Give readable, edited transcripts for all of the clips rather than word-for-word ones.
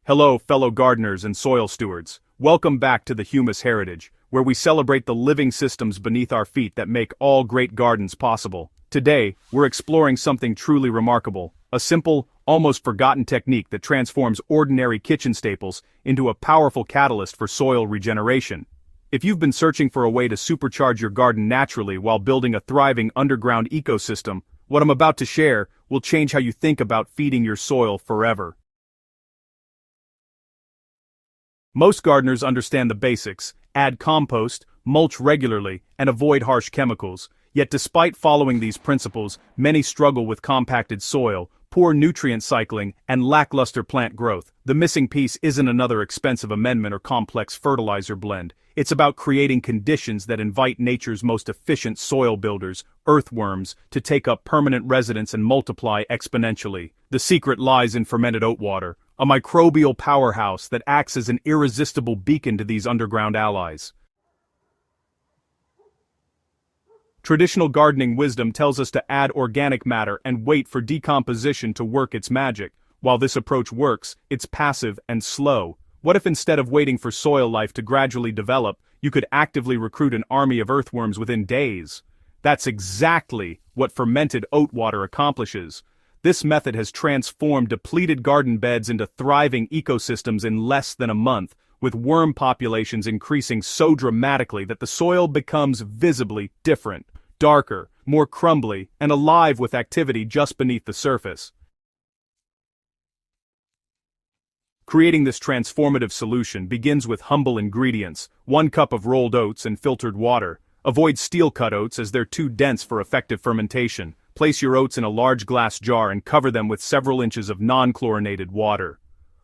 Hello, fellow gardeners and soil stewards. Welcome back to the Humus Heritage, where we celebrate the living systems beneath our feet that make all great gardens possible. Today, we're exploring something truly remarkable, a simple, almost forgotten technique that transforms ordinary kitchen staples into a powerful catalyst for soil regeneration. If you've been searching for a way to supercharge your garden naturally while building a thriving underground ecosystem, what I'm about to share will change how you think about feeding your soil forever. Most gardeners understand the basics: add compost, mulch regularly, and avoid harsh chemicals. Yet despite following these principles, many struggle with compacted soil, poor nutrient cycling, and lackluster plant growth. The missing piece isn't another expensive amendment or complex fertilizer blend. It's about creating conditions that invite nature's most efficient soil builders, earthworms, to take up permanent residence and multiply exponentially. The secret lies in fermented oat water, a microbial powerhouse that acts as an irresistible beacon to these underground allies. Traditional gardening wisdom tells us to add organic matter and wait for decomposition to work its magic. While this approach works, it's passive and slow. What if instead of waiting for soil life to gradually develop, you could actively recruit an army of earthworms within days? That's exactly what fermented oat water accomplishes. This method has transformed depleted garden beds into thriving ecosystems in less than a month, with worm populations increasing so dramatically that the soil becomes visibly different, darker, more crumbly, and alive with activity just beneath the surface. Creating this transformative solution begins with humble ingredients: 1 cup of rolled oats and filtered water. Avoid steel-cut oats as they're too dense for effective fermentation. Place your oats in a large glass jar and cover them with several inches of non-chlorinated water.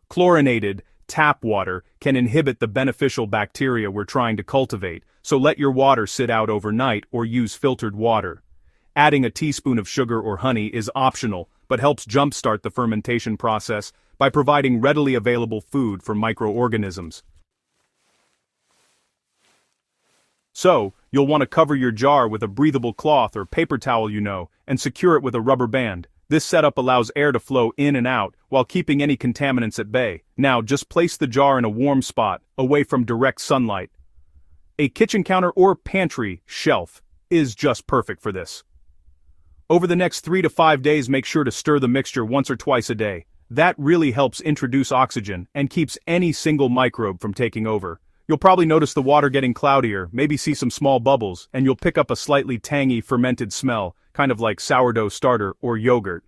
Chlorinated, tap water can inhibit the beneficial bacteria we're trying to cultivate, so let your water sit out overnight or use filtered water. Adding a teaspoon of sugar or honey is optional, but helps jumpstart the fermentation process by providing readily available food for microorganisms. So, you'll want to cover your jar with a breathable cloth or paper towel and secure it with a rubber band. This setup allows air to flow in and out while keeping any contaminants at bay. Now, just place the jar in a warm spot, away from direct sunlight. A kitchen counter or pantry shelf is just perfect for this. Over the next 3 to 5 days, make sure to stir the mixture once or twice a day. That really helps introduce oxygen and keeps any single microbe from taking over. You'll probably notice the water getting cloudier, maybe see some small bubbles, and you'll pick up a slightly tangy fermented smell, kind of like sourdough starter or yogurt.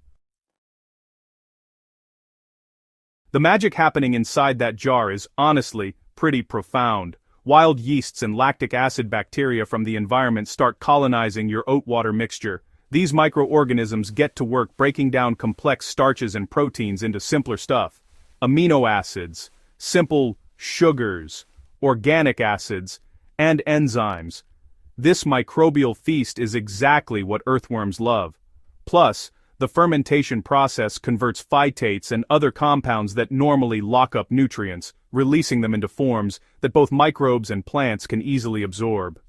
The magic happening inside that jar is honestly pretty profound. Wild yeasts and lactic acid bacteria from the environment start colonizing your oat water mixture. These microorganisms get to work breaking down complex starches and proteins into simpler stuff: amino acids, simple sugars, organic acids, and enzymes. This microbial feast is exactly what earthworms love. Plus, the fermentation process converts phytates and other compounds that normally lock up nutrients, releasing them into forms that both microbes and plants can easily absorb.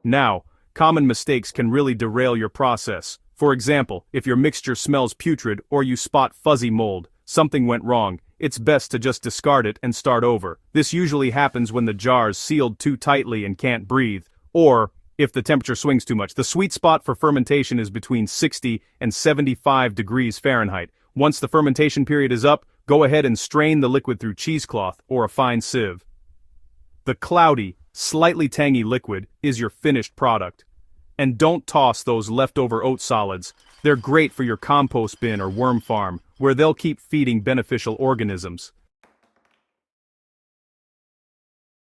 Now, common mistakes can really derail your process. For example, if your mixture smells putrid or you spot fuzzy mold, something went wrong. It's best to just discard it and start over. This usually happens when the jar's sealed too tightly and can't breathe, or if the temperature swings too much. The sweet spot for fermentation is between 60 and 75 degrees Fahrenheit. Once the fermentation period is up, go ahead and strain the liquid through cheesecloth or a fine sieve. The cloudy, slightly tangy liquid is your finished product. And don't toss those leftover oat solids. They're great for your compost bin or worm farm, where they'll keep feeding beneficial organisms.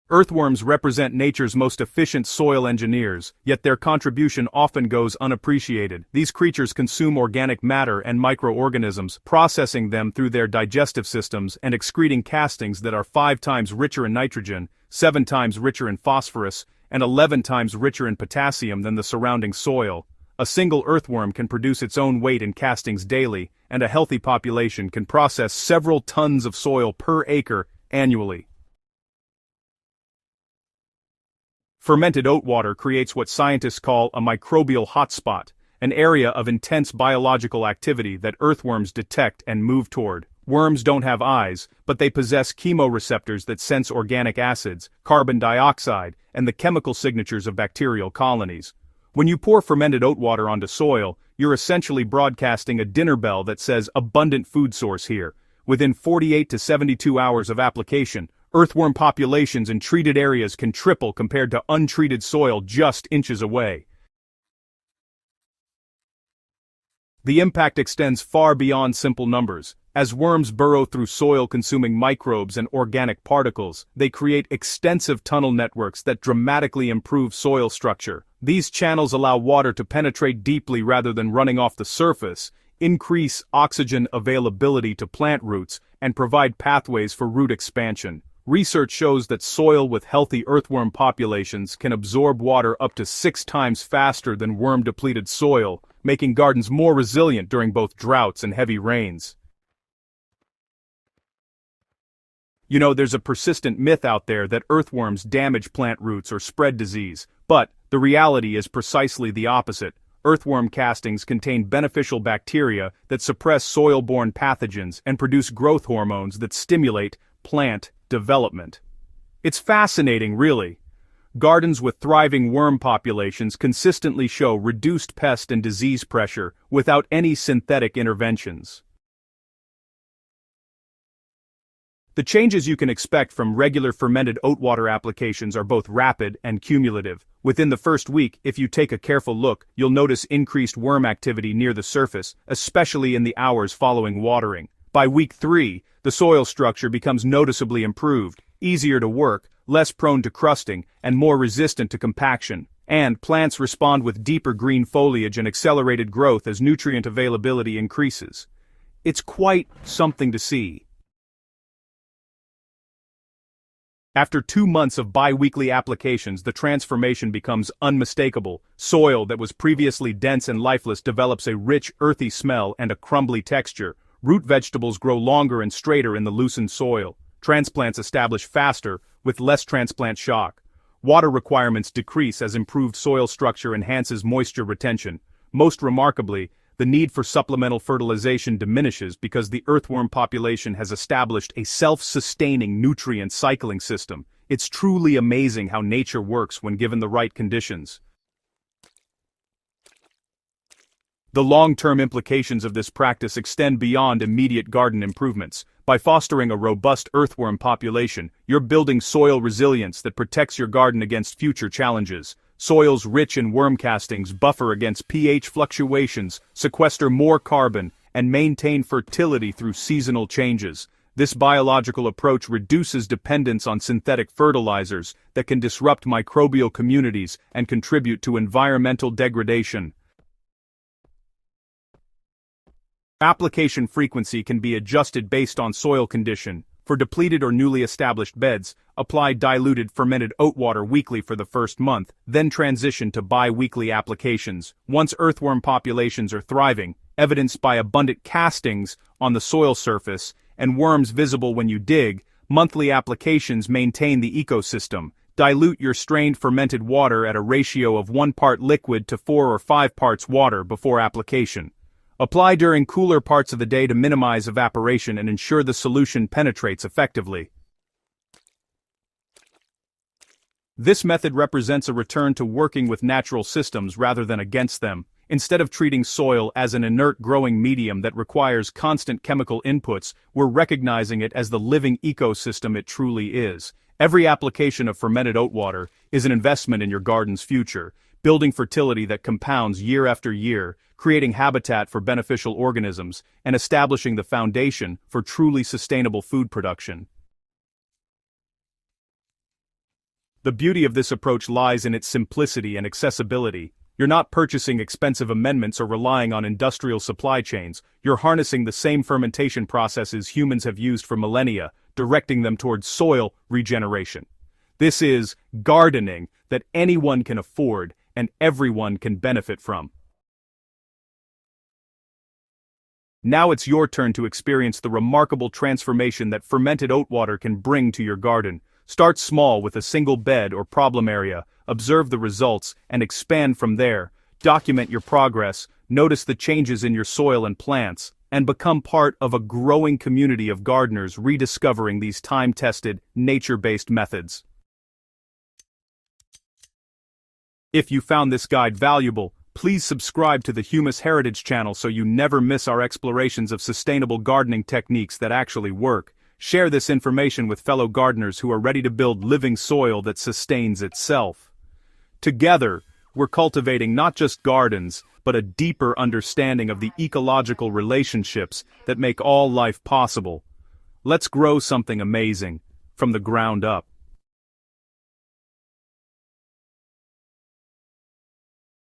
Earthworms represent nature's most efficient soil engineers, yet their contribution often goes unappreciated. These creatures consume organic matter and microorganisms, processing them through their digestive systems and excreting castings that are 5 times richer in nitrogen, 7 times richer in phosphorus, and 11 times richer in potassium than the surrounding soil. A single earthworm can produce its own weight in castings daily, and a healthy population can process several tons of soil per acre annually. Fermented oat water creates what scientists call a microbial hotspot. an area of intense biological activity that earthworms detect and move toward. Worms don't have eyes, but they possess chemoreceptors that sense organic acids, carbon dioxide, and the chemical signatures of bacterial colonies. When you pour fermented oat water onto soil, you're essentially broadcasting a dinner bell that says abundant food source here. Within 48 to 72 hours of application, earthworm populations in treated areas can triple compared to untreated soil just inches away. The impact extends far beyond simple numbers. As worms burrow through soil-consuming microbes and organic particles, they create extensive tunnel networks that dramatically improve soil structure. These channels allow water to penetrate deeply rather than running off the surface, increase oxygen availability to plant roots, and provide pathways for root expansion. Research shows that soil with healthy earthworm populations can absorb water up to 6 times faster than worm-depleted soil, making gardens more resilient during both droughts and heavy rains. You know, there's a persistent myth out there that earthworms damage plant roots or spread disease, but the reality is precisely the opposite. Earthworm castings contain beneficial bacteria that suppress soil-borne pathogens and produce growth hormones that stimulate plant development. It's fascinating, really. Gardens with thriving worm populations consistently show reduced pest and disease pressure without any synthetic interventions. The changes you can expect from regular fermented oat water applications are both rapid and cumulative. Within the first week, if you take a careful look, you'll notice increased worm activity near the surface, especially in the hours following watering. By week 3, the soil structure becomes noticeably improved, easier to work, less prone to crusting, and more resistant to compaction. And plants respond with deeper green foliage and accelerated growth as nutrient availability increases. It's quite something to see. After 2 months of bi-weekly applications, the transformation becomes unmistakable. Soil that was previously dense and lifeless develops a rich, earthy smell and a crumbly texture. Root vegetables grow longer and straighter in the loosened soil. Transplants establish faster, with less transplant shock. Water requirements decrease as improved soil structure enhances moisture retention. Most remarkably, the need for supplemental fertilization diminishes because the earthworm population has established a self-sustaining nutrient cycling system. It's truly amazing how nature works when given the right conditions. The long-term implications of this practice extend beyond immediate garden improvements. By fostering a robust earthworm population, you're building soil resilience that protects your garden against future challenges. Soils rich in worm castings buffer against pH fluctuations, sequester more carbon, and maintain fertility through seasonal changes. This biological approach reduces dependence on synthetic fertilizers that can disrupt microbial communities and contribute to environmental degradation. Application frequency can be adjusted based on soil condition. For depleted or newly established beds, apply diluted fermented oat water weekly for the first month, then transition to bi-weekly applications. Once earthworm populations are thriving, evidenced by abundant castings on the soil surface and worms visible when you dig, monthly applications maintain the ecosystem. Dilute your strained fermented water at a ratio of 1 part liquid to 4 or 5 parts water before application. Apply during cooler parts of the day to minimize evaporation and ensure the solution penetrates effectively. This method represents a return to working with natural systems rather than against them. Instead of treating soil as an inert growing medium that requires constant chemical inputs, we're recognizing it as the living ecosystem it truly is. Every application of fermented oat water is an investment in your garden's future, building fertility that compounds year after year, creating habitat for beneficial organisms, and establishing the foundation for truly sustainable food production. The beauty of this approach lies in its simplicity and accessibility. You're not purchasing expensive amendments or relying on industrial supply chains. You're harnessing the same fermentation processes humans have used for millennia, directing them towards soil regeneration. This is gardening that anyone can afford and everyone can benefit from. Now it's your turn to experience the remarkable transformation that fermented oat water can bring to your garden. Start small with a single bed or problem area, observe the results, and expand from there. Document your progress, notice the changes in your soil and plants, and become part of a growing community of gardeners rediscovering these time-tested, nature-based methods. If you found this guide valuable, please subscribe to the Humus Heritage channel so you never miss our explorations of sustainable gardening techniques that actually work. Share this information with fellow gardeners who are ready to build living soil that sustains itself. Together, we're cultivating not just gardens, but a deeper understanding of the ecological relationships that make all life possible. Let's grow something amazing, from the ground up.